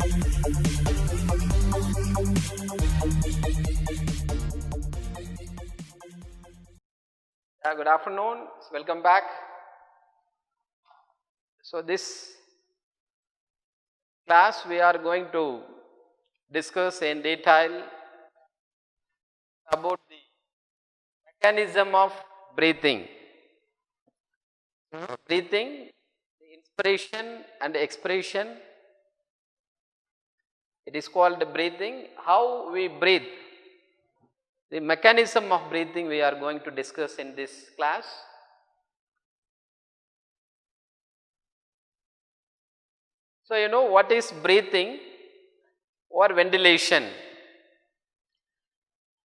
Good afternoon, welcome back. So this class we are going to discuss in detail about the mechanism of breathing. Breathing, the inspiration and expiration, it is called breathing. How we breathe, the mechanism of breathing we are going to discuss in this class. So you know what is breathing or ventilation?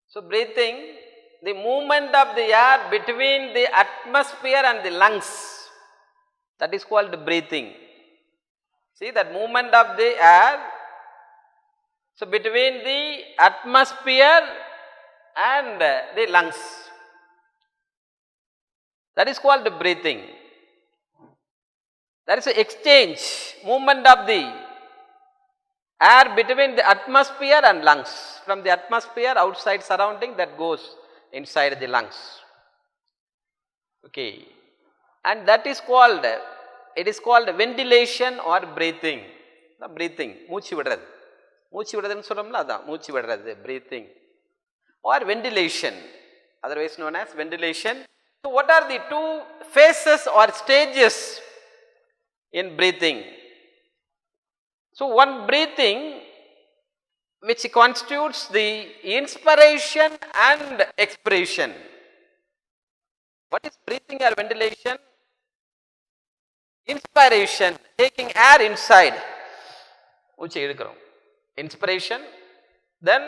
So breathing, the movement of the air between the atmosphere and the lungs, that is called breathing. See that movement of the air, so between the atmosphere and the lungs, that is called breathing. That is the exchange, movement of the air between the atmosphere and lungs. From the atmosphere outside surrounding, that goes inside the lungs. Okay. And that is called, it is called ventilation or breathing. Breathing, மூச்சு விடுறது. மூச்சு விடுறதுன்னு சொல்றோம்ல அதான் மூச்சு விடுறது, breathing or ventilation, otherwise known as ventilation. So what are the two phases or stages in breathing? So one breathing which constitutes the inspiration and expiration. What is breathing or ventilation? Inspiration, taking air inside, மூச்சை இழுக்கிறோம். Inspiration, then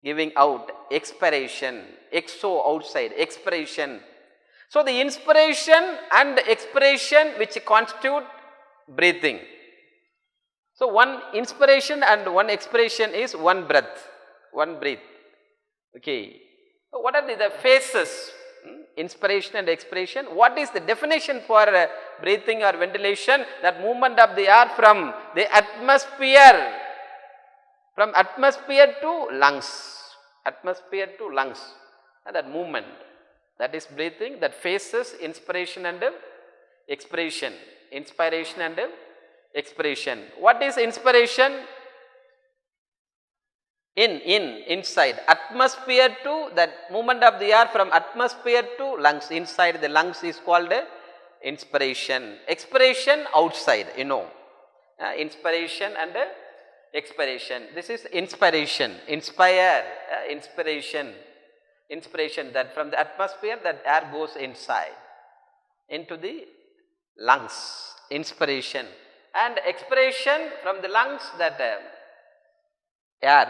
giving out, expiration, exo outside, expiration. So the inspiration and expiration which constitute breathing. So one inspiration and one expiration is one breath, one breath. Okay. So what are the phases? Inspiration and expiration. What is the definition for breathing or ventilation? That movement of the air from the atmosphere, from atmosphere to lungs, atmosphere to lungs, and that movement, that is breathing. That phases inspiration and expiration, inspiration and expiration. What is inspiration? Inside, atmosphere to, that movement of the air from atmosphere to lungs, inside the lungs is called inspiration. Expiration outside, you know, inspiration and expiration. This is inspiration, inspire, inspiration, inspiration, that from the atmosphere that air goes inside into the lungs, inspiration, and expiration from the lungs, that air,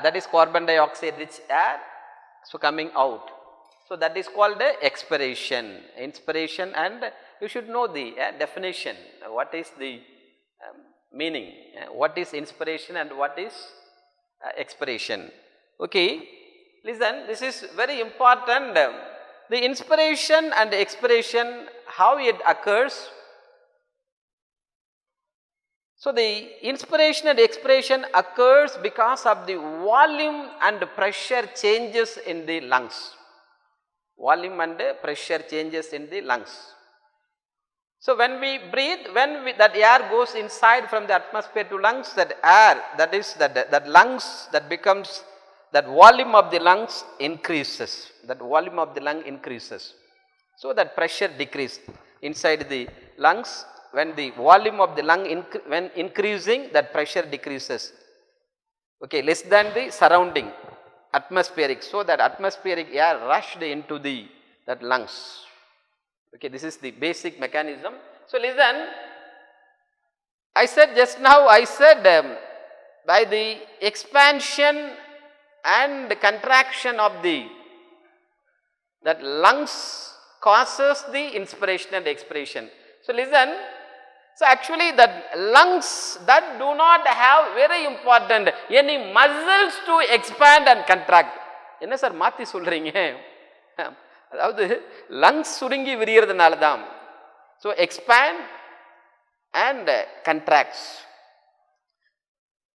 that is carbon dioxide rich air, so coming out. So that is called expiration, inspiration, and you should know the definition. What is the meaning? What is inspiration and what is expiration? Okay, listen, this is very important. The inspiration and expiration, how it occurs. So the inspiration and expiration occurs because of the volume and pressure changes in the lungs. Volume and pressure changes in the lungs. So when we breathe, that air goes inside from the atmosphere to lungs, that air, that is that lungs, that becomes, that volume of the lungs increases. That volume of the lung increases. So that pressure decreases inside the lungs. When the volume of the lung when increasing, that pressure decreases. Okay, less than the surrounding atmospheric. So that atmospheric air rushed into that lungs. Okay, this is the basic mechanism. So listen, I said just now, I said by the expansion and contraction of that lungs causes the inspiration and expiration. So listen, so actually that lungs that do not have, very important, any muscles to expand and contract. என்ன sir மாத்தி சொல்றீங்க? அதாவது lungs சுருங்கி விரியறதுனால தான். So expand and contracts.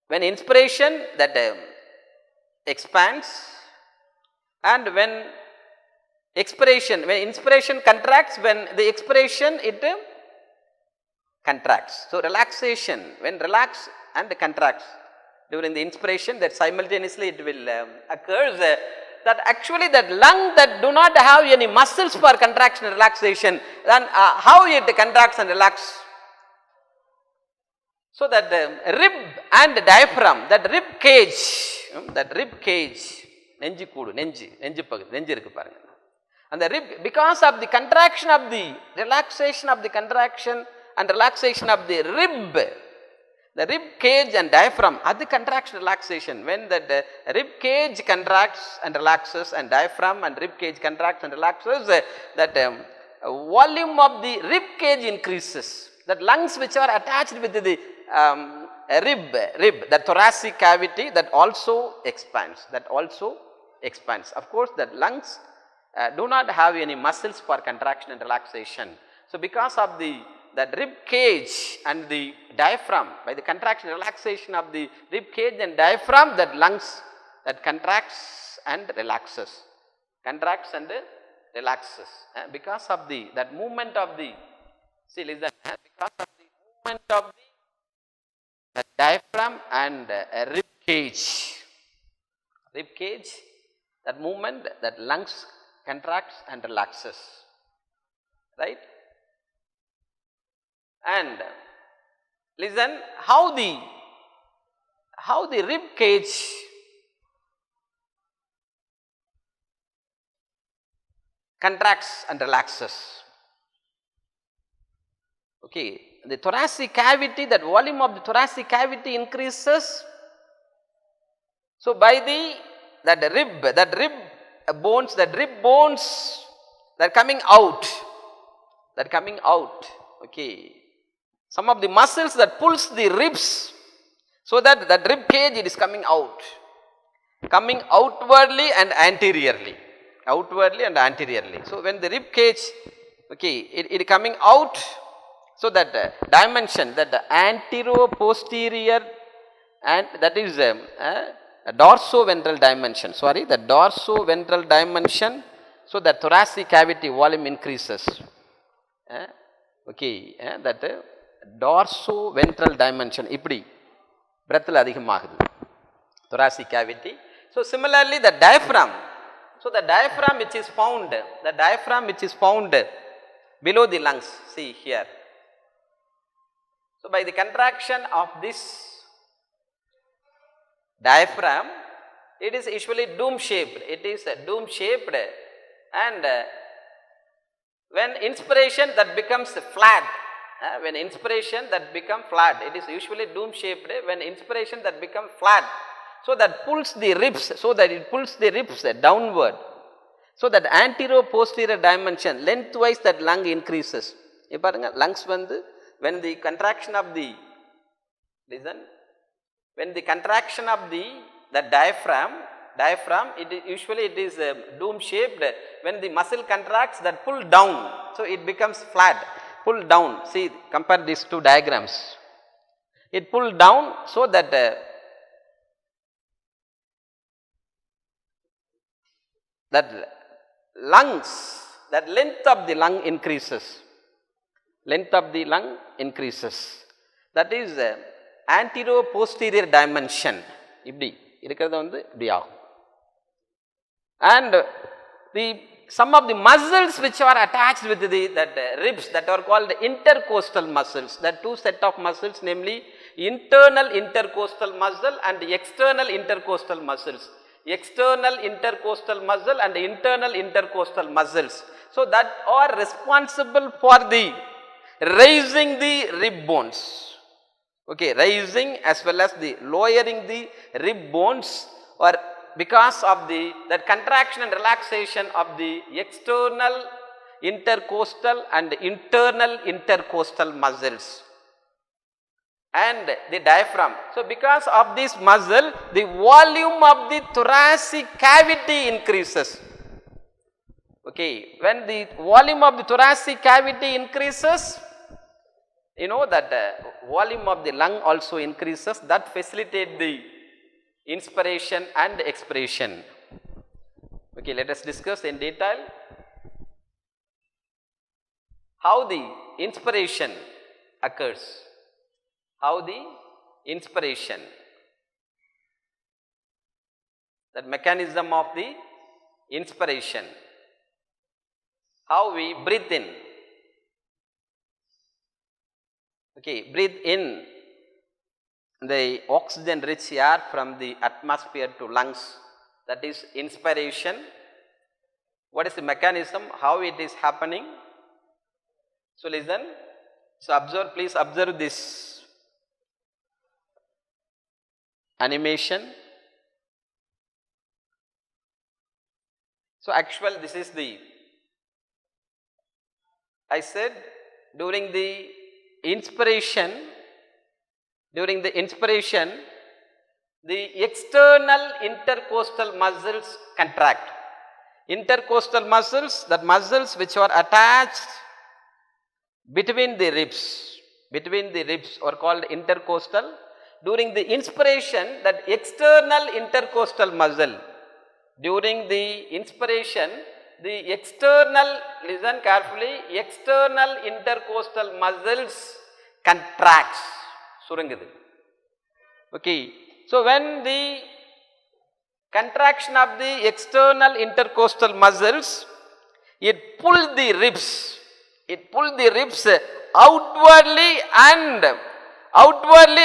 when inspiration that expands, and when inspiration contracts, when the expiration it contracts. So, relaxation, when relax and contracts during the inspiration, that simultaneously it will occurs, that actually that lung that do not have any muscles for contraction and relaxation, then how it contracts and relaxes. So, that rib and diaphragm, that rib cage, நெஞ்சு கூடு, நெஞ்சு பகுதி, நெஞ்சு இருக்கு பாருங்க. And the rib, because of the contraction of the relaxation of the contraction and relaxation of the rib cage and diaphragm, the contraction relaxation, when that rib cage contracts and relaxes and diaphragm and rib cage contracts and relaxes, that volume of the rib cage increases. That lungs which are attached with the rib, the thoracic cavity, that also expands. Of course, that lungs do not have any muscles for contraction and relaxation. So, because of that rib cage and the diaphragm, by the contraction and relaxation of the rib cage and diaphragm, that lungs that contracts and relaxes. Because of that movement of the, see listen, because of the movement of the diaphragm and rib cage, that movement, that lungs contracts and relaxes, right? And listen how the rib cage contracts and relaxes. Okay, the thoracic cavity, that volume of the thoracic cavity increases. So, by that rib bones that coming out, okay. Some of the muscles that pulls the ribs, so that rib cage it is coming outwardly and anteriorly. So, when the rib cage, okay, it coming out, so that dimension, that the antero-posterior, and that is dorsoventral dimension, the dorsoventral dimension, so that thoracic cavity volume increases. Okay, that dorsoventral dimension, இப்படி breathல அதிகமாகுது thoracic cavity. So, similarly the diaphragm, so the diaphragm which is found below the lungs, see here. So, by the contraction of this diaphragm, it is usually dome shaped, and when inspiration that becomes flat, it is usually dome shaped. When inspiration that becomes flat, so that pulls the ribs, downward, so that antero-posterior dimension, lengthwise that lung increases. Lungs when the contraction of the, when the contraction of the diaphragm, it is dome shaped. When the muscle contracts, that pull down, so it becomes flat, pull down. See, compare these two diagrams. It pull down, so that lungs, that length of the lung increases. That is antero-posterior dimension. இப்படி இருக்கிறது இப்படி ஆகும். And some of the muscles which are attached with that ribs, that are called intercostal muscles, that two set of muscles, namely internal intercostal muscle and external intercostal muscles. External intercostal muscle and internal intercostal muscles. So, that are responsible for the raising the rib bones. Okay, raising as well as the lowering the rib bones, or because of that contraction and relaxation of the external intercostal and internal intercostal muscles and the diaphragm. So, because of this muscle, the volume of the thoracic cavity increases. Okay, when the volume of the thoracic cavity increases, You know that volume of the lung also increases, that facilitate the inspiration and expiration. Okay, let us discuss in detail how the inspiration occurs. How the inspiration, that mechanism of the inspiration, how we breathe in. Okay, breathe in the oxygen rich air from the atmosphere to lungs, that is inspiration. What is the mechanism, how it is happening? So listen, so observe, please observe this animation. So actually this is the, I said during the inspiration, the external intercostal muscles contract. Intercostal muscles, that muscles which are attached between the ribs are called intercostal. During the inspiration, that external intercostal muscle, during the inspiration, the external, listen carefully, external intercostal muscles contracts, surungudhu. Okay, so when the contraction of the external intercostal muscles, it pulled the ribs outwardly and upwardly,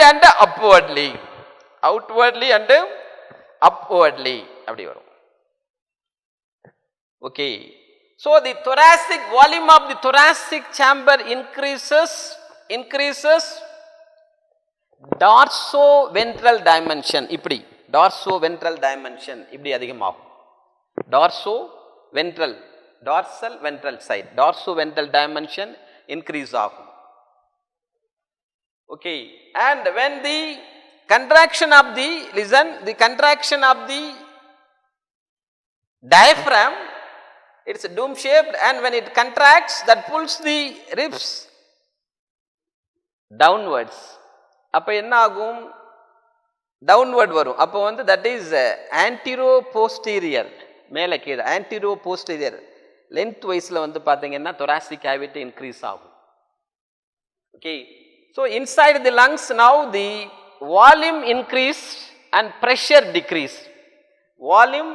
appadi varum. Okay, so the thoracic volume of the thoracic chamber increases dorsoventral dimension, இப்படி dorsoventral dimension இப்படி அதிகமாகும். dorsal ventral side, dorsoventral dimension increase ஆகும். Okay, and when the contraction of the, listen, the contraction of the diaphragm, it's dome shaped, and when it contracts, that pulls the ribs downwards. அப்போ என்ன ஆகும், downward வரும். அப்போ வந்து that is antero posterior, மேலே கீழே antero posterior length wiseல வந்து பார்த்தீங்கன்னா thoracic cavity increase ஆகும். Okay, so inside the lungs now the volume increase and pressure decrease. Volume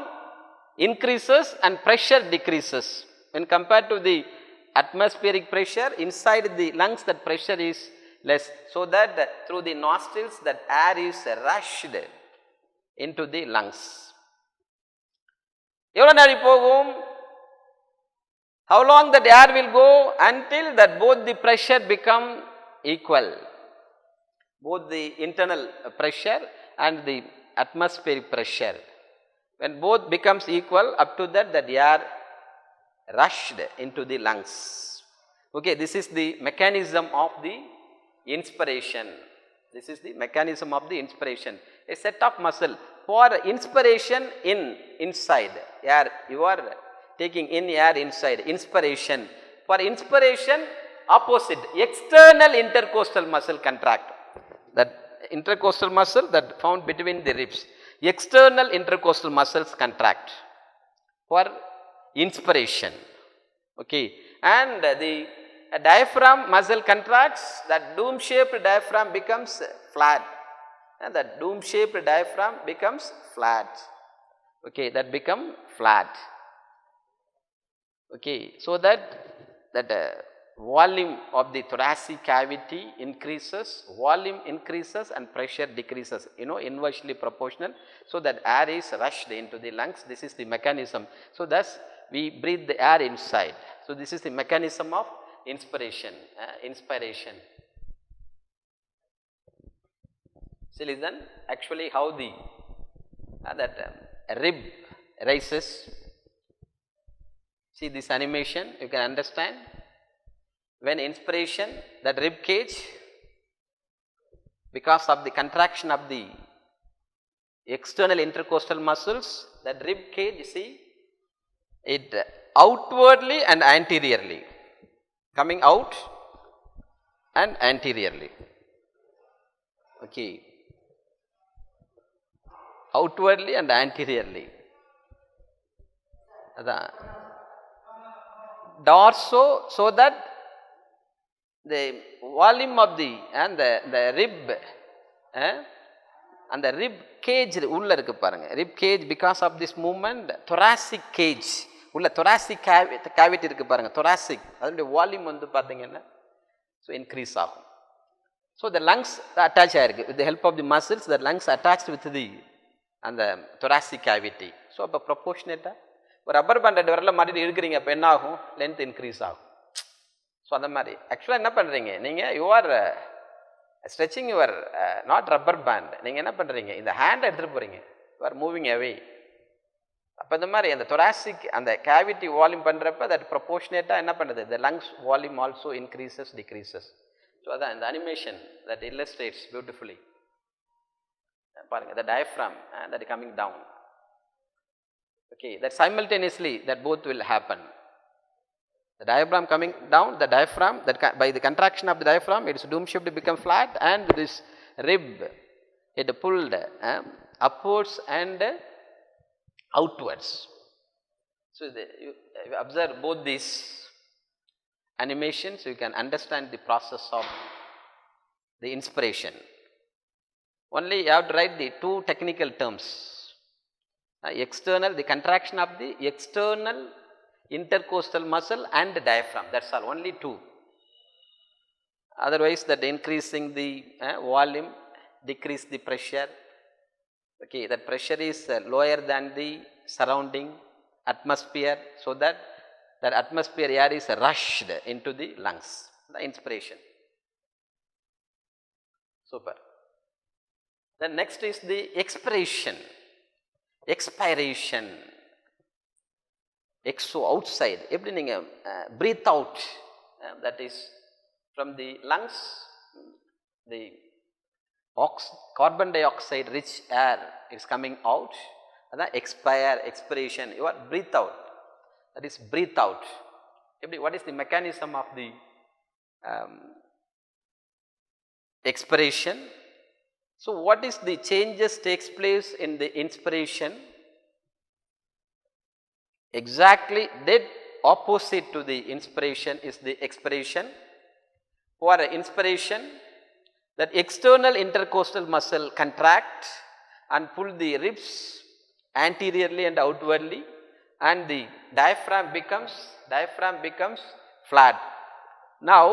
increases and pressure decreases. When compared to the atmospheric pressure, inside the lungs that pressure is less, so that through the nostrils that air is rushed into the lungs. எவ்வளவு நாடி போகும்? How long that air will go? Until that both the pressure become equal, both the internal pressure and the atmospheric pressure. When both becomes equal, up to that air rushed into the lungs. Okay, this is the mechanism of the inspiration. This is the mechanism of the inspiration. A set of muscle for inspiration inside air, you are taking in air inside, inspiration. For inspiration, opposite, external intercostal muscle contract. That intercostal muscle that found between the ribs, external intercostal muscles contract for inspiration. Okay, and the diaphragm muscle contracts, that dome shaped diaphragm becomes flat, and that dome shaped diaphragm becomes flat. Okay, that become flat. Okay, so that volume of the thoracic cavity increases, volume increases and pressure decreases, you know, inversely proportional, so that air is rushed into the lungs. This is the mechanism. So thus we breathe the air inside. So this is the mechanism of inspiration. So listen, actually how the rib rises. See this animation, you can understand. When inspiration, that rib cage, because of the contraction of the external intercostal muscles, that rib cage, you see, it outwardly and anteriorly, coming out and anteriorly. Okay. Outwardly and anteriorly. Dorso, so that the volume of the and the rib and the rib cage உள்ள இருக்கு பாருங்க, rib cage because of this movement, thoracic cage உள்ள thoracic cavity இருக்கு பாருங்க, thoracic அதனுடைய volume வந்து பாத்தீங்கன்னா so increase ஆகும். So the lungs attach ஆயிருக்கு, with the help of the muscles the lungs attached with the and the thoracic cavity. So அப்ப proportionate ஒரு ரப்பர் பேண்ட் வரல மாட்டிட்டு இருக்கிறீங்க, அப்ப என்ன ஆகும், லென்த் இன்க்ரீஸ் ஆகும். ஸோ அந்த மாதிரி ஆக்சுவலாக என்ன பண்ணுறீங்க நீங்கள், you are stretching your not rubber band, நீங்கள் என்ன பண்ணுறீங்க, இந்த ஹேண்டை எடுத்துகிட்டு போகிறீங்க, யூ ஆர் மூவிங் அவே. அப்போ இந்த மாதிரி அந்த தொராசிக் அந்த கேவிட்டி வால்யூம் பண்ணுறப்ப தட் ப்ரொபோர்ஷனேட்டாக என்ன பண்ணுது, the lungs volume also increases decreases. So அதான் இந்த அனிமேஷன் தட் இல்லஸ்ட்ரேட்ஸ் பியூட்டிஃபுல்லி. பாருங்கள், the diaphragm that coming down. Okay, that simultaneously that both will happen. The diaphragm coming down, the diaphragm that by the contraction of the diaphragm it is dome shaped to become flat, and this rib it pulled upwards and outwards. So you observe both these animations, you can understand the process of the inspiration. Only you have to write the two technical terms. External, the contraction of the external intercostal muscle and the diaphragm, that's all, only two. Otherwise that increasing the volume decrease the pressure. Okay, that pressure is lower than the surrounding atmosphere, so that that atmosphere air is rushed into the lungs, the inspiration. Super. Then next is the expiration. Expiration, exo outside, எப்படி நீங்க breathe out, that is from the lungs the carbon dioxide rich air is coming out, அதான் expiration, you are breathe out, that is breathe out. எப்படி, what is the mechanism of the expiration? So what is the changes takes place in the inspiration? Exactly dead opposite to the inspiration is the expiration. For inspiration, that external intercostal muscle contract and pull the ribs anteriorly and outwardly, and the diaphragm becomes flat. Now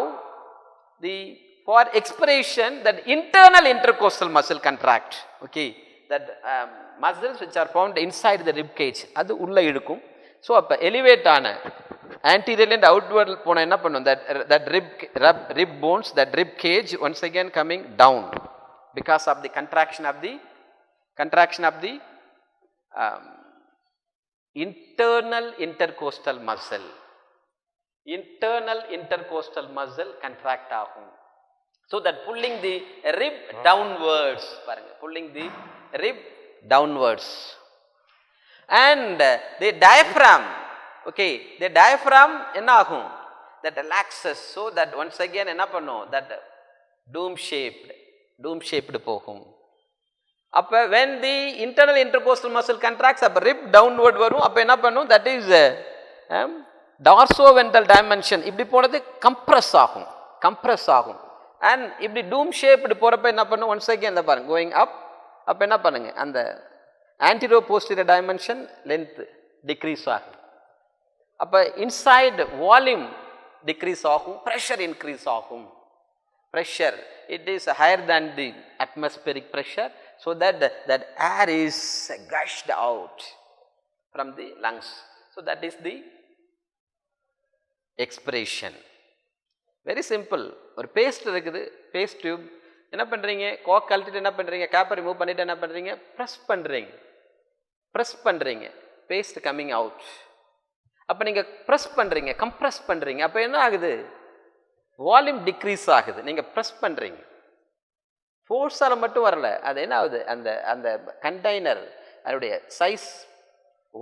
for expiration, that internal intercostal muscle contract. Okay, that muscles which are found inside the rib cage, அது உள்ள இழுக்கும். So அப்போ elevate ஆன anterior and outward போனால் என்ன பண்ணும், that rib bones, that rib cage once again coming down because of the contraction of the internal intercostal muscle. Internal intercostal muscle contract ஆகும். So that pulling the rib downwards, pulling the rib downwards, and the diaphragm, okay, the diaphragm enna agum, that relaxes, so that once again enna pannum, that dome shaped pogum. Appa when the internal intercostal muscle contracts, appa rib downward varum, appa enna pannum, that is dorsoventral dimension இப்படி போனது compress ஆகும். And இப்படி டூம் shaped போகிறப்ப என்ன பண்ணும், once again இந்த பாருங்க going up, அப்போ என்ன பண்ணுங்க, அந்த antero posterior dimension length decrease ஆகும். அப்போ இன்சைடு வால்யூம் டிக்ரீஸ் ஆகும், ப்ரெஷர் இன்க்ரீஸ் ஆகும். Pressure it is higher than the atmospheric pressure, so that air is gushed out from the lungs. So that is the expiration. Very simple. ஒரு paste இருக்குது, paste tube, என்ன பண்ணுறீங்க, Coke கழட்டிட்டு என்ன பண்ணுறீங்க, கேப்பை ரிமூவ் பண்ணிவிட்டு என்ன பண்ணுறீங்க, ப்ரெஸ் பண்ணுறீங்க, பேஸ்ட் கம்மிங் அவுட். அப்போ நீங்கள் ப்ரெஸ் பண்ணுறீங்க, கம்ப்ரெஸ் பண்ணுறீங்க, அப்போ என்ன ஆகுது, வால்யூம் டிக்ரீஸ் ஆகுது. நீங்கள் ப்ரெஸ் பண்ணுறீங்க, ஃபோர்ஸால் மட்டும் வரல, அது என்ன ஆகுது, அந்த அந்த கண்டெய்னர் அதனுடைய சைஸ்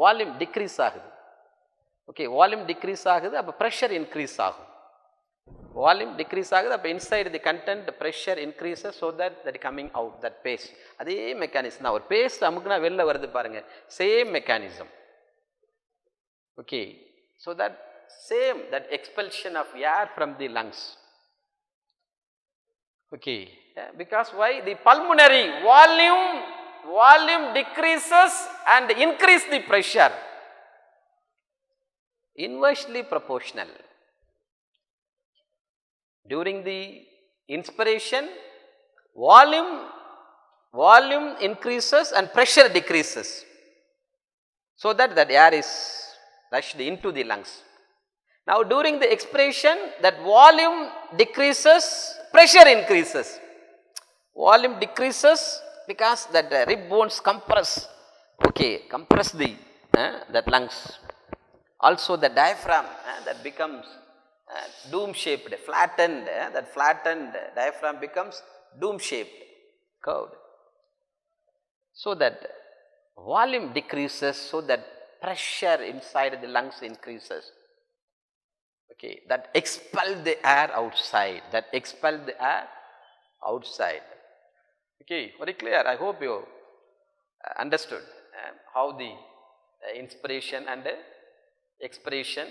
வால்யூம் டிக்ரீஸ் ஆகுது. ஓகே, வால்யூம் டிக்ரீஸ் ஆகுது, அப்போ ப்ரெஷர் இன்க்ரீஸ் ஆகும். Volume decrease ஆகுது, அப்போ inside the content pressure increases so that coming out that paste. அதே மெக்கானிசம் தான். ஒரு பேஸ்ட் அமுக்குனா வெளில வருது பாருங்க, same mechanism. Okay, so that same, that expulsion of air from the lungs. Okay, because why? The pulmonary volume decreases and increase the pressure, inversely proportional. During the inspiration, volume increases and pressure decreases, so that air is rushed into the lungs. Now during the expiration, that volume decreases, pressure increases. Volume decreases because that rib bones compress, okay, compress the that lungs. Also the diaphragm that becomes dome shaped, flattened, that flattened diaphragm becomes dome shaped, curved. So that volume decreases, so that pressure inside the lungs increases. Okay, that expel the air outside, Okay, very clear. I hope you understood how the inspiration and expiration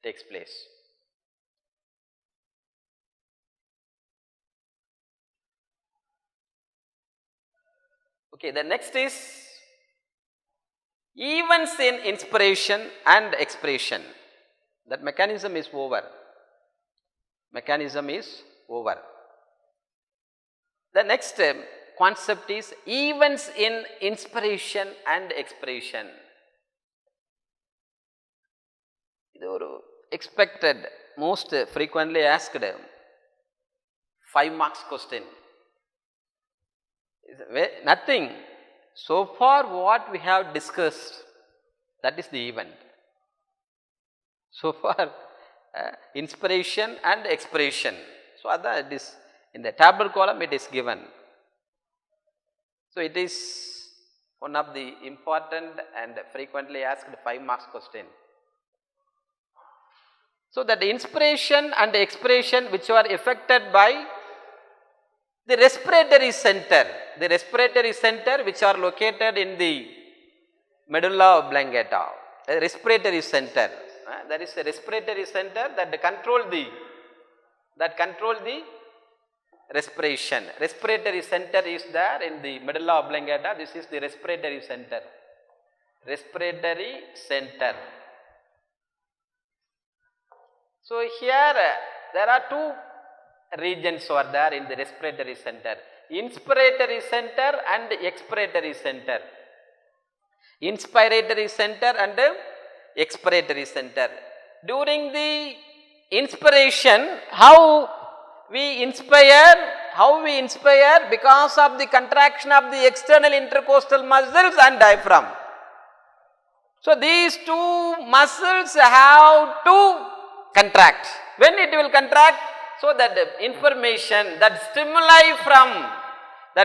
takes place. Okay, the next is events in inspiration and expiration. That mechanism is over. The next concept is events in inspiration and expiration. இது ஒரு expected, most frequently asked 5 marks question. Nothing. So far what we have discussed, that is the event. So far inspiration and expiration. So that it is in the table column, it is given. So it is one of the important and frequently asked 5 marks question. So that the inspiration and the expiration which are affected by the respiratory center, which are located in the medulla oblongata, the respiratory center. There is a respiratory center that control the respiration. Respiratory center is there in the medulla oblongata. This is the respiratory center. So here there are 2 regions are there in the respiratory center: inspiratory center and expiratory center. Inspiratory center and expiratory center. During the inspiration, how we inspire? Because of the contraction of the external intercostal muscles and diaphragm. So these 2 muscles have to contract. When it will contract? So that information, that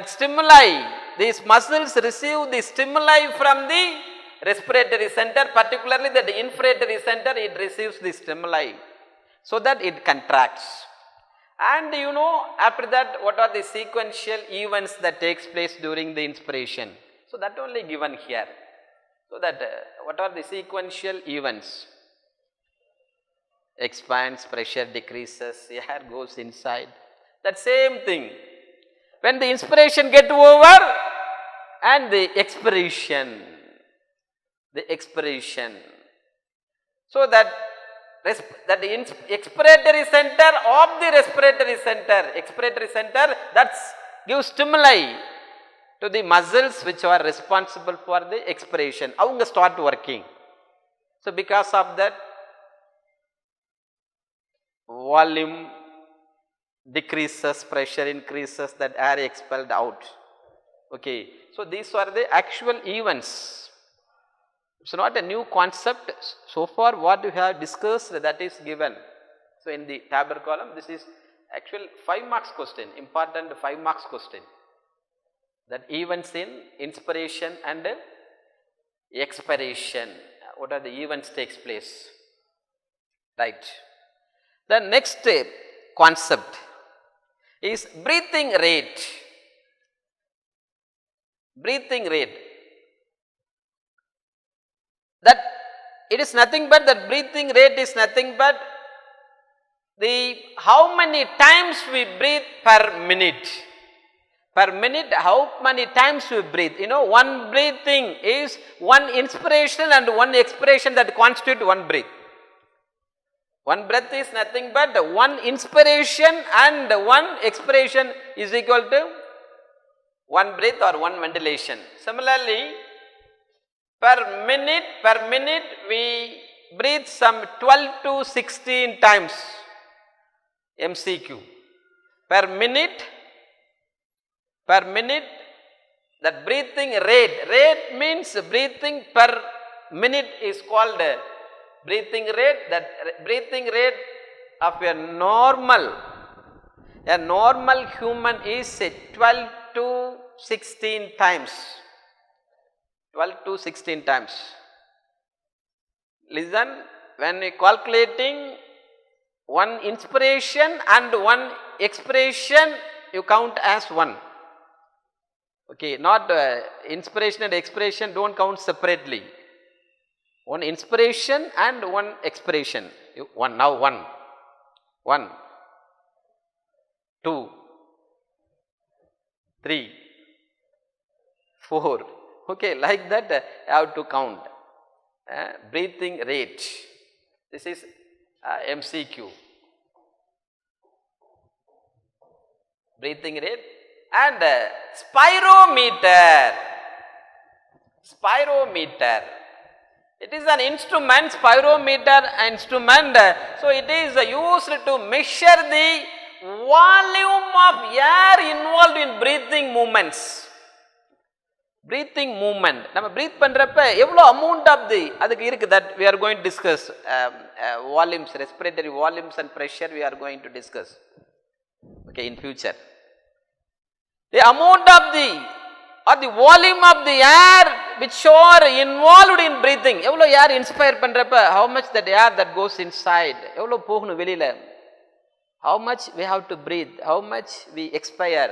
stimuli, these muscles receive the stimuli from the respiratory center, particularly the inspiratory center, it receives the stimuli, so that it contracts. And you know, after that, what are the sequential events that takes place during the inspiration? So that only given here. So that what are the sequential events? Expands, pressure decreases, air goes inside. That same thing. When the inspiration get over and the expiration. So that the expiratory center of the respiratory center, that gives stimuli to the muscles which are responsible for the expiration. Avanga start working. So because of that, volume decreases, pressure increases, that air expelled out. Okay, so these are the actual events. It's not a new concept. So far what we have discussed, that is given. So in the table column, this is actual 5 marks question, important 5 marks question. That events in inspiration and expiration, what are the events takes place, right? The next concept is breathing rate. Breathing rate. That it is nothing but that breathing rate is nothing but the how many times we breathe per minute. Per minute, how many times we breathe. You know, one breathing is one inspiration and one expiration that constitute one breath. One breath is nothing but one inspiration and one expiration is equal to one breath or one ventilation. Similarly, per minute we breathe some 12 to 16 times. MCQ. Per minute, that breathing rate means breathing per minute is called breathing rate. That breathing rate of a normal human is 12 to 16 times. 12 to 16 times. Listen, when we calculating one inspiration and one expiration, you count as one. Okay, not inspiration and expiration don't count separately. One inspiration and one expiration. One, 2, 3, 4. Okay, like that you have to count. Breathing rate. This is MCQ. Breathing rate and spirometer. Spirometer. It is an instrument, spirometer instrument. So it is used to measure the volume of air involved in breathing movements. Breathing movement. நம்ம breathe பண்றப்ப எவ்வளவு amount of the அதுக்கு இருக்கு that we are going to discuss volumes, respiratory volumes and pressure we are going to discuss. Okay, in future. The amount of the or the volume of the air which are involved in breathing. எவ்வளவு air inspire பண்றப்ப how much that air that goes inside. எவ்வளவு போகணும் வெளியில. How much we have to breathe, how much we expire.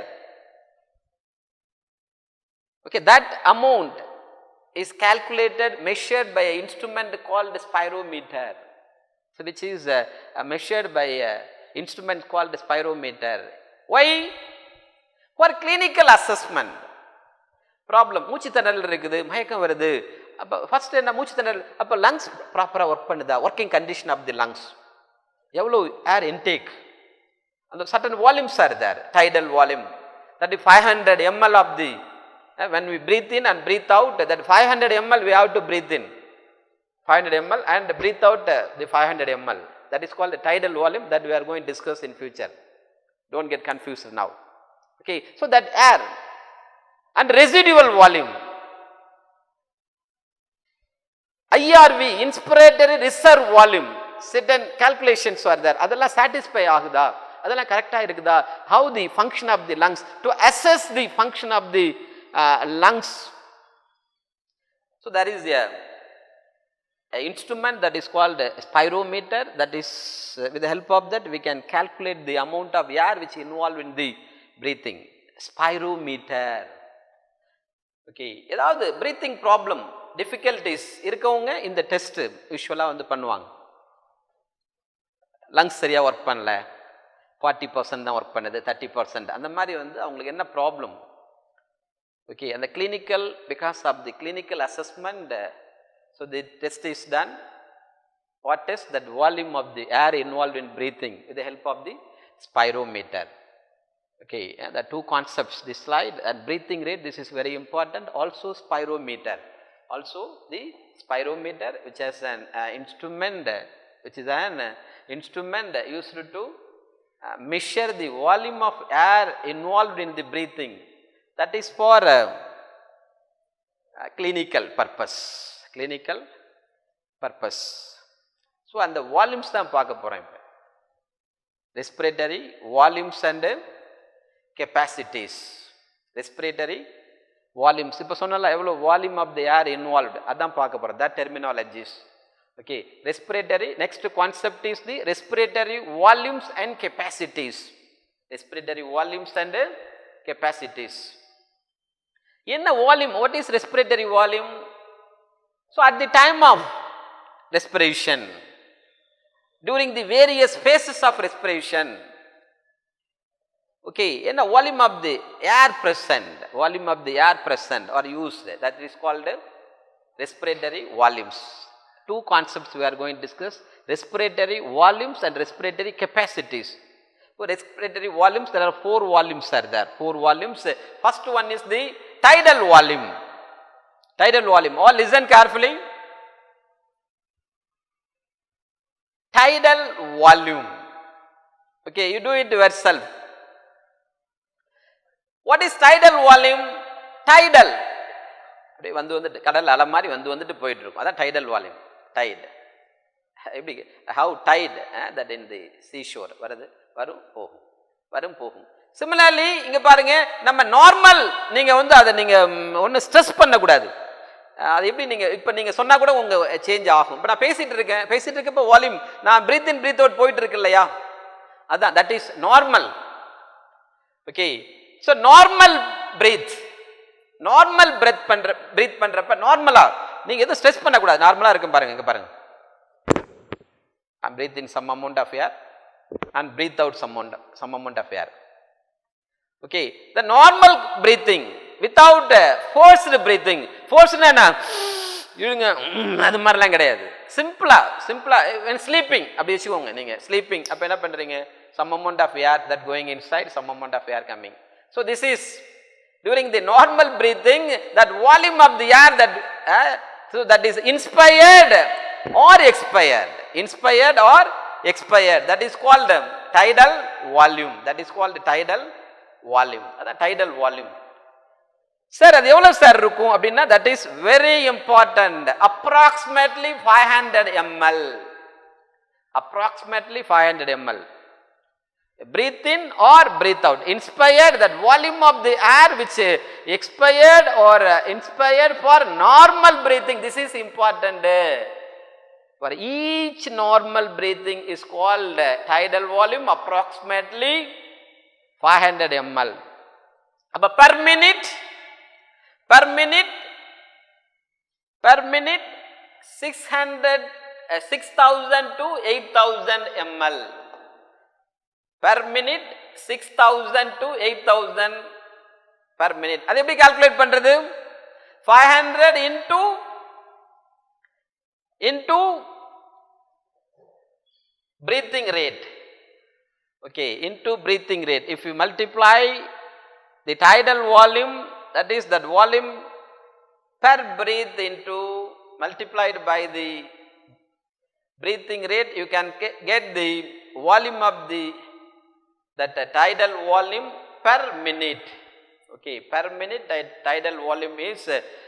Okay, that amount is calculated, measured by an instrument called spirometer. So, which is measured by an instrument called spirometer. Why? For clinical assessment. Problem, மூச்சு திணறல் இருக்குது, மயக்கம் வருது. அப்ப first என்ன மூச்சு திணறல், அப்ப lungs proper work பண்ணுதா, working condition of the lungs. எவ்வளவு air intake. And certain volumes are there, tidal volume. That is 500 ml of the when we breathe in and breathe out, that 500 ml we have to breathe in, 500 ml and breathe out the 500 ml. That is called the tidal volume that we are going to discuss in future. Don't get confused now. Okay, so that air and residual volume. IRV, inspiratory reserve volume. Certain calculations are there. அதெல்லாம் satisfy ஆகுதா, அதெல்லாம் கரெக்டா இருக்குதா, how the function of the lungs, to assess the function of the lungs. So there is a instrument that is called a spirometer. That is with the help of that we can calculate the amount of air which is involved in the breathing. Spirometer. Okay, ஏதாவது breathing problem difficulties இருக்கவங்க இந்த test யூசுவலா வந்து பண்ணுவாங்க. Lungs சரியா work பண்ணல, 40% தான் work பண்ணுது, 30% அந்த மாதிரி வந்து அவங்களுக்கு என்ன problem. Okay, and the clinical, because of the clinical assessment, so the test is done. What test? That volume of the air involved in breathing with the help of the spirometer. Okay, and the two concepts, this slide and breathing rate, this is very important. Also spirometer, also the spirometer, which has an instrument, which is an instrument used to measure the volume of air involved in the breathing. That is for clinical purpose. Clinical purpose. So, and the volumes தான் பார்க்க போறோம் இப்ப. Respiratory volumes and capacities. Respiratory volumes. இப்ப சொன்னல எவ்வளவு volume of the air involved அதான் பார்க்க போறோம். That terminologies. Okay, respiratory, next concept is the respiratory volumes and capacities. Respiratory volumes and capacities. In a volume, what is respiratory volume? So, at the time of respiration, during the various phases of respiration, okay, in a volume of the air present or used, that is called respiratory volumes. Two concepts we are going to discuss, respiratory volumes and respiratory capacities. For respiratory volumes, there are 4 volumes are there, 4 volumes. First one is the tidal volume. Tidal volume, all listen carefully. Tidal volume. Okay, you do it yourself. What is tidal volume? Tidal. கடல் அலை மாதிரி வந்துட்டு போயிட்டு இருக்கும், அதான் tidal volume. Tide. How tide, that in the seashore வருது, வரும் போகும், வரும் போகும். Similarly, இங்க பாருங்க, நம்ம நார்மல் நீங்க அதை நீங்க ஒன்றும் ஸ்ட்ரெஸ் பண்ணக்கூடாது. அது எப்படி இப்போ நீங்க சொன்னா கூட உங்க சேஞ்ச் ஆகும். இப்போ நான் பேசிட்டு இருக்கப்போ வால்யூம், நான் பிரீத் இன் பிரீத் அவுட் போயிட்டு இருக்கு இல்லையா, அதான் that is normal. Okay, so normal breath பண்றப்ப நார்மலா நீங்க எதுவும் ஸ்ட்ரெஸ் பண்ணக்கூடாது, நார்மலா இருக்கும் பாருங்க. இங்க பாருங்க, breathe in some amount of air and breathe out some amount of air. Okay, the normal breathing without forced breathing. Forced na இழுங்க அது மாதிரிலாம் கிடையாது. சிம்பிளா when sleeping அப்படி வச்சுக்கோங்க. நீங்க sleeping அப்ப என்ன பண்றீங்க, some amount of air that going inside, some amount of air coming. So this is during the normal breathing, that volume of the air so that is inspired or expired. That is called tidal volume. அதான் tidal volume. Sir அது எவ்வளவு sir இருக்கும் அப்படின்னா, that is very important. Approximately 500 ml. Breathe in or breathe out. Inspired, that volume of the air which expired or inspired for normal breathing. This is important. For each normal breathing is called tidal volume, approximately 500 ml. Per minute 6,000 to 8,000 ml. Per minute 6,000 to 8,000 per minute. அது எப்படி calculate பண்றது? 500 into breathing rate. Okay, into breathing rate. If you multiply the tidal volume, that is that volume per breath into multiplied by the breathing rate, you can get the volume of that tidal volume per minute. Okay, per minute tidal volume is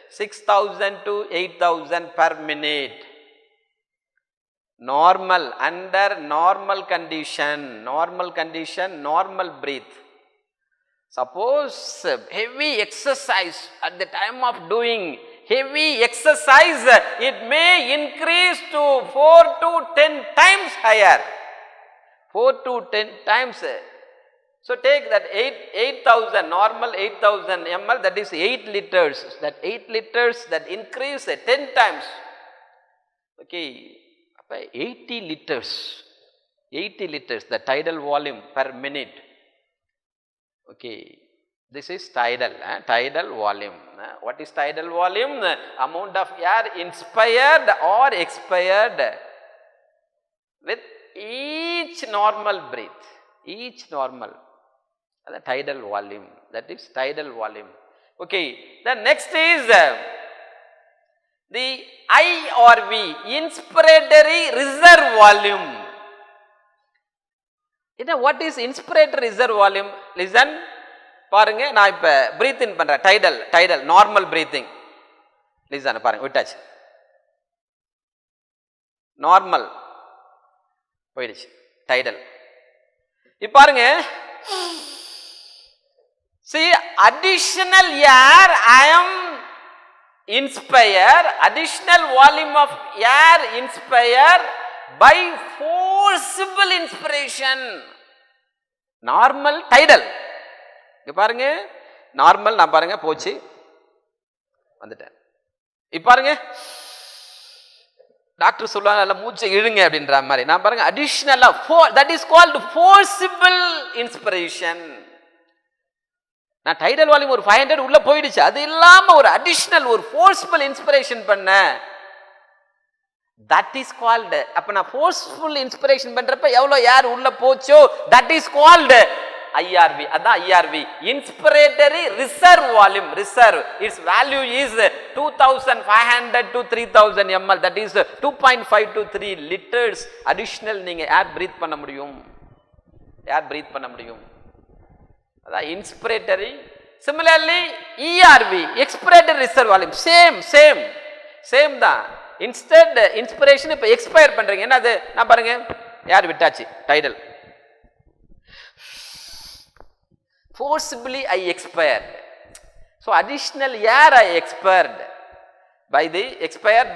6,000 to 8,000 per minute. Normal, under normal condition, normal breath. Suppose heavy exercise, at the time of doing heavy exercise, it may increase to 4 to 10 times higher. 4 to 10 times. So take that 8,000, normal 8,000 ml, that is 8 liters. That 8 liters that increase 10 times. Okay, 80 liters, the tidal volume per minute. Okay, this is tidal volume. What is tidal volume? The amount of air inspired or expired with each normal breath, the tidal volume. That is tidal volume. Okay, the next is the IRV, inspiratory reserve volume. What is inspiratory reserve volume? Listen, பாருங்க, நான் இப்ப breathe in பண்றேன், tidal normal breathing. Listen, பாருங்க, விட்டாச்சு, normal போயிடுச்சு, tidal. இப்ப பாருங்க, see, additional air I am inspire, additional volume of air inspire by forcible inspiration. Normal tidal. இங்க பாருங்க, நார்மல் நான் பாருங்க போச்சு வந்துட்டேன். இப்ப பாருங்க டாக்டர் சொல்லுவாங்க நல்ல மூச்சை இழுங்க அப்படின்ற மாதிரி. நான் பாருங்க அடிஷனலா that is called forcible inspiration. நான் டைடல் வால்யூம் ஒரு 500 உள்ள போயிடுச்சு, அது இல்லாம ஒரு அடிஷனல் ஒரு ஃபோர்ஸ்ஃபுல் இன்ஸ்பிரேஷன் பண்ண, that is called. அப்ப நான் ஃபோர்ஸ்ஃபுல் இன்ஸ்பிரேஷன் பண்றப்ப எவ்வளவு ஏர் உள்ள போச்சோ that is called IRV. அதான் IRV, inspiratory reserve volume. reserve, its value is 2500 to 3000 ml, that is 2.5 to 3 liters additional நீங்க ஏர் பிரீத் பண்ண முடியும், ஏர் பிரீத் பண்ண முடியும். அதான் inspiratory. Similarly ERV, expiratory reserve volume, same தான். instead inspiration இப்ப expire பண்றீங்க, என்னது நான் பாருங்க ஏர் விட்டாச்சு tidal, forcibly I expired, so additional air I expired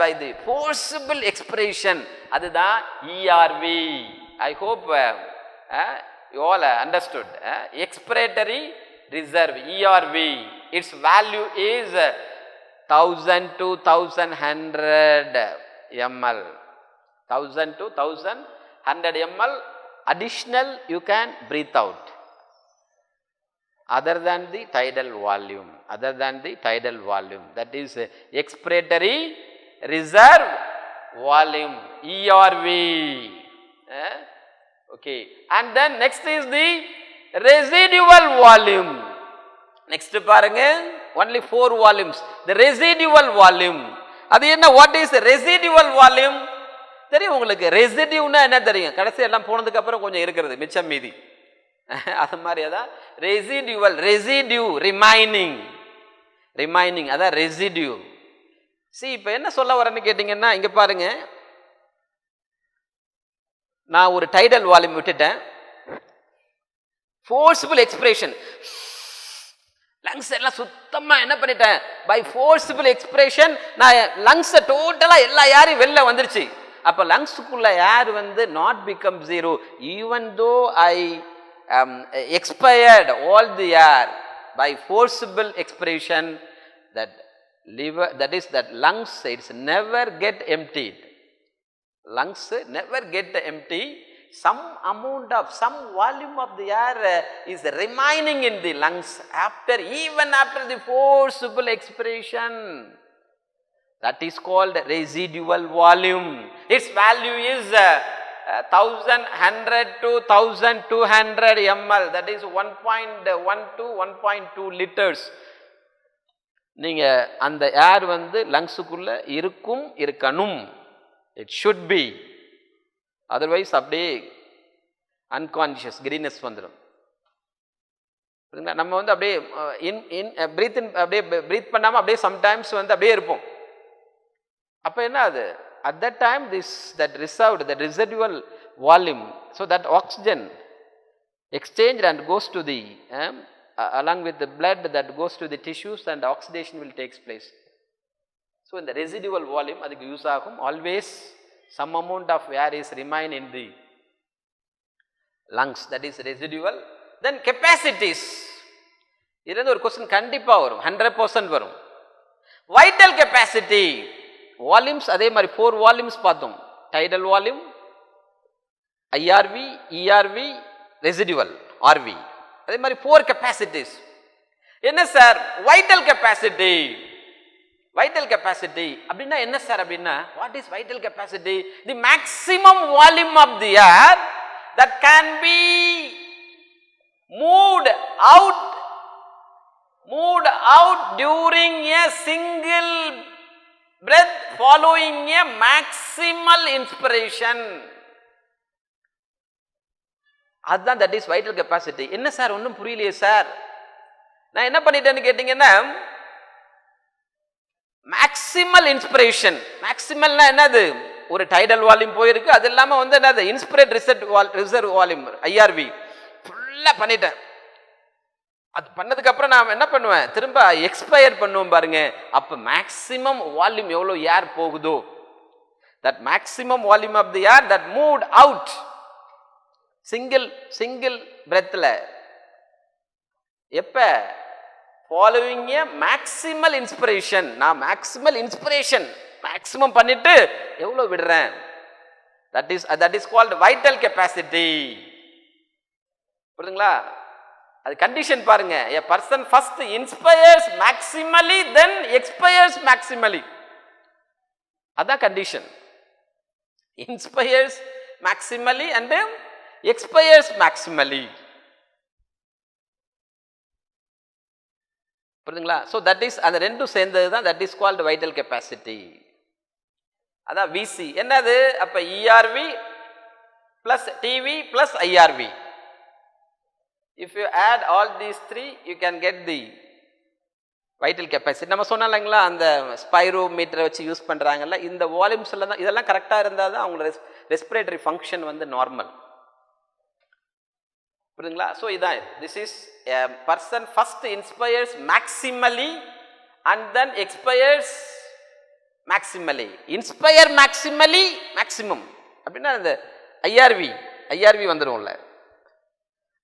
by the forcible expiration, அதுதான் ERV. I hope you all understood. Expiratory reserve ERV, its value is 1000 to 1100 ml, 1000 to 1100 ml additional you can breathe out, other than the tidal volume, that is expiratory reserve volume ERV. Okay, and then next is the residual volume. Next பாருங்க, only 4 volumes. The residual volume, அது என்ன? what is residual volume தெரியும் உங்களுக்கு? ரெசிடியூனா என்ன தெரியும்? கடைசி எல்லாம் போனதுக்கு அப்புறம் கொஞ்சம் இருக்கிறது மிச்சம் மீதி, அது மாதிரி அதான் ரெசிடுவல். ரெசிடியூ ரிமைனிங் அதான் ரெசிடியூ. இப்ப என்ன சொல்ல வரேன்னு கேட்டீங்கன்னா, இங்க பாருங்க நான் ஒரு டைடல் வால்யூம் விட்டுட்டேன், ஃபோர்ஸ்ஃபுல் எக்ஸ்பிரேஷன், லங்ஸ் எல்லாம் சுத்தமா என்ன பண்ணிட்டேன், பை ஃபோர்ஸ்ஃபுல் எக்ஸ்பிரேஷன் நான் லங்ஸ் டோட்டலா எல்லா ஏரும் வெளில வந்துருச்சு. அப்ப லங்ஸுக்குள்ள ஏர் வந்து not become zero, even though I expired all the air by forcible expiration, that is that lungs it's never get emptied, lungs never get empty, some amount of some volume of the air is remaining in the lungs even after the forcible expiration, that is called residual volume. Its value is 1100 to 1200 ml, that is 1.1 to 1.2 liters. நீங்க அந்த ஏர் வந்து லங்ஸுக்குள்ள இருக்கணும், it should be, otherwise அப்படியே unconscious கிரீனஸ் வந்துடும். நம்ம வந்து அப்படியே அப்படியே பிரீத் பண்ணாம அப்படியே சம்டைம்ஸ் வந்து அப்படியே இருப்போம். அப்ப என்ன அது? At that time that reserved, the residual volume, so that oxygen exchanged and goes to the along with the blood that goes to the tissues and oxidation will take place. So in the residual volume adukku use agum, always some amount of air is remain in the lungs, that is residual. Then capacities, idhu ஒரு question கண்டிப்பா வரும், 100% வரும். Vital capacity volumes அதே மாதிரி 4 volumes பார்த்தோம், tidal volume, IRV, ERV, residual RV, அதே மாதிரி 4 capacities. என்ன sir vital capacity? Vital capacity அப்படின்னா என்ன சார் அப்படின்னா, what is vital capacity? The maximum volume of the air that can be moved out during a single breath following a maximal inspiration. அதுதான் that is vital capacity. என்ன sir ஒன்றும் புரியலையே sir, நான் என்ன பண்ணிட்டேன்னு கேட்டீங்கன்னா, மேக்சிமல் இன்ஸ்பிரேஷன். மேக்சிமல்னா என்னது? ஒரு டைடல் வால்யூம் போயிருக்கு, அது இல்லாம வந்து என்னது இன்ஸ்பிரேட் ரிசர்வ் வால்யூம் ஐஆர்வி ஃபுல்லா பண்ணிட்டேன். அது பண்ணதுக்கு அப்புறம் நான் என்ன பண்ணுவேன், திரும்ப எக்ஸ்பயர் பண்ணுவோம் பாருங்க. அப்ப மேக்ஸிமம் வால்யூம் எவ்வளவு ஏர் போகுதோ, that maximum volume of the air that moved out single breathல, எப்ப following a maximal inspiration, நான் maximal inspiration maximum பண்ணிட்டு எவ்வளவு விடுறேன், that is called vital capacity. புரியுதுங்களா? அது கண்டிஷன் பாருங்க. a person first inspires maximally then expires maximally. அதான் condition. inspires maximally and expires maximally. புரியுதுங்களா? so that is அந்த ரெண்டும் சேர்ந்தது தான் that is called vital capacity. அதான் VC என்னது? அப்ப ERV plus TV plus IRV. if you add all these three you can get the vital capacity. நம்ம சொன்னாலங்களா அந்த ஸ்பைரோமீட்டரை வச்சு யூஸ் பண்றாங்கல்ல, இந்த வால்யூம்ஸ்ல தான் இதெல்லாம் கரெக்டா இருந்தா தான் அவங்க ரெஸ்பிரேட்டரி ஃபங்க்ஷன் வந்து நார்மல். புரியுதுங்களா? ஸோ இதான் this is a person first inspires maximally and then expires maximally. inspire maximally maximum அப்படின்னா அந்த ஐஆர்வி வந்துடும்ல.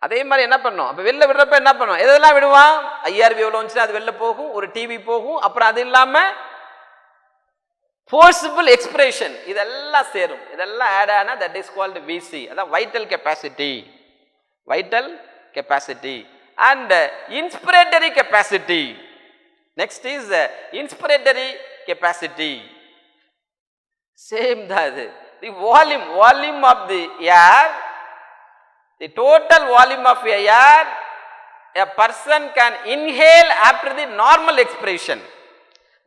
அதே மாதிரி என்ன பண்ணோம், அப்ப வெளில விடுறப்ப என்ன பண்ணும், எதெல்லாம் விடுவான், ஐஆர்வி எவ்வளவு வந்துச்சுன்னா அது வெளில போகும், ஒரு டிவி போகும், அப்புறம் அது இல்லாம forcible expiration இதெல்லாம் சேரும், இதெல்லாம் ஆட் ஆனா that is called VC. அதான் vital capacity and inspiratory capacity. next is inspiratory capacity. same தான் இது. the volume of the air, the total volume of air a person can inhale after the normal expiration.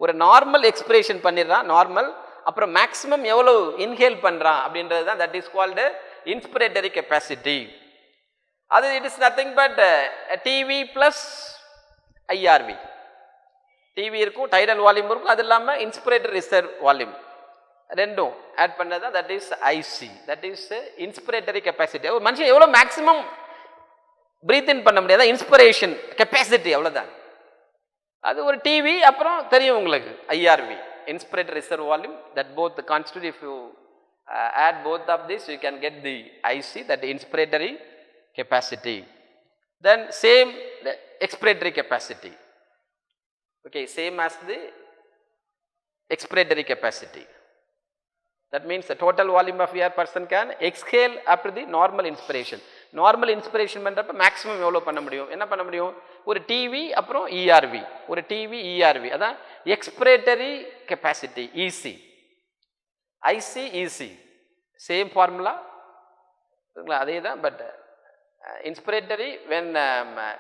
ஒரு normal expression பண்ணிடுறான் normal, அப்புறம் maximum எவ்வளவு inhale பண்றான் அப்படின்றது தான் that is called inspiratory capacity. அது it is nothing but TV plus IRV. TV இருக்கும், tidal volume இருக்கும், அது இல்லாம இன்ஸ்பிரேட்டரி ரிசர்வ் வால்யூம் ரெண்டும் ஆட் பண்ணதா that is IC, that is inspiratory capacity. ஒரு மனுஷன் எவ்வளவு மேக்ஸிமம் பிரீத் இன் பண்ண முடியாத இன்ஸ்பிரேஷன் கெப்பாசிட்டி அவ்வளவுதான். அது ஒரு டிவி, அப்புறம் தெரியும் உங்களுக்கு IRV, inspiratory reserve volume, that both constitute. if you add both of this you can get the IC, that inspiratory capacity. then same the expiratory capacity, okay, same as the expiratory capacity. that means the total volume of air person can exhale after the normal inspiration. normal inspiration பண்றப்ப maximum எவ்வளவு பண்ண முடியும், என்ன பண்ண முடியும், ஒரு TV அப்புறம் ERV, ஒரு டிவி ERV, அதான் expiratory capacity EC. IC EC same formula அதே தான், but inspiratory when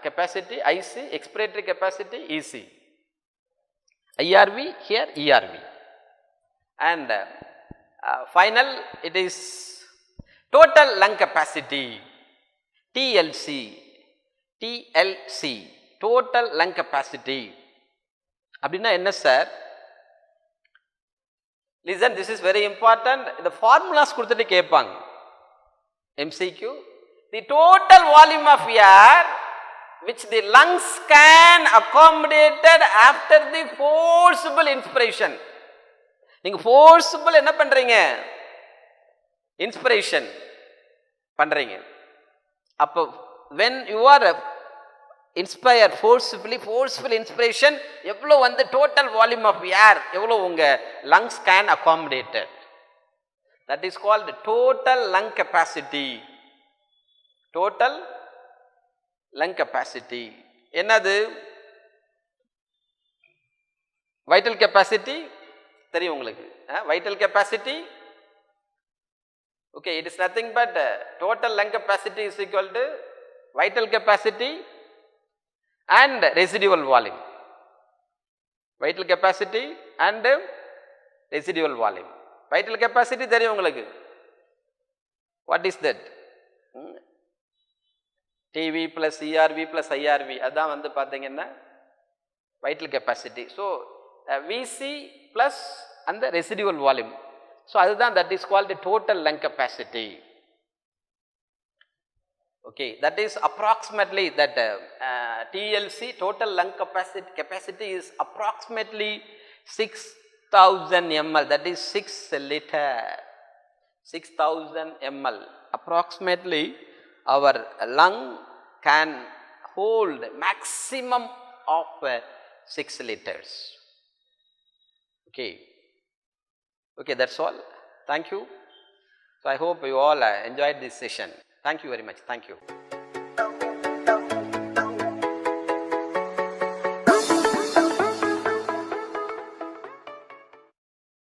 capacity IC, expiratory capacity EC, IRV here ERV, and final it is total lung capacity TLC, total lung capacity. அப்படின்னா என்ன sir? listen, this is very important. the formulas கொடுத்துட்டு கேட்பாங்க MCQ. the total volume of air which the lungs can accommodated after the forcible inspiration. நீங்க forcible என்ன பண்றீங்க, inspiration பண்றீங்க. அப்போ when you are inspire forceful inspiration எவ்வளவு வந்து total volume of air எவ்வளவு உங்க lungs can accommodated, that is called total lung capacity. total lung capacity என்னது? vital capacity தெரியும் உங்களுக்கு, vital capacity, okay, it is nothing but total lung capacity is equal to vital capacity and residual volume. vital capacity and residual volume. vital capacity தெரியும் உங்களுக்கு, what is that? TV plus ERV plus IRV, அதான் வந்து பாத்தீங்கன்னா vital capacity. so VC plus and the residual volume, so அதுதான் that is called the total lung capacity. Okay, that is approximately that TLC, total lung capacity is approximately 6000 ml, that is 6 liter, 6000 ml. Approximately our lung can hold maximum of 6 liters. Okay. Okay, that's all. Thank you. So, I hope you all enjoyed this session. Thank you very much. Thank you.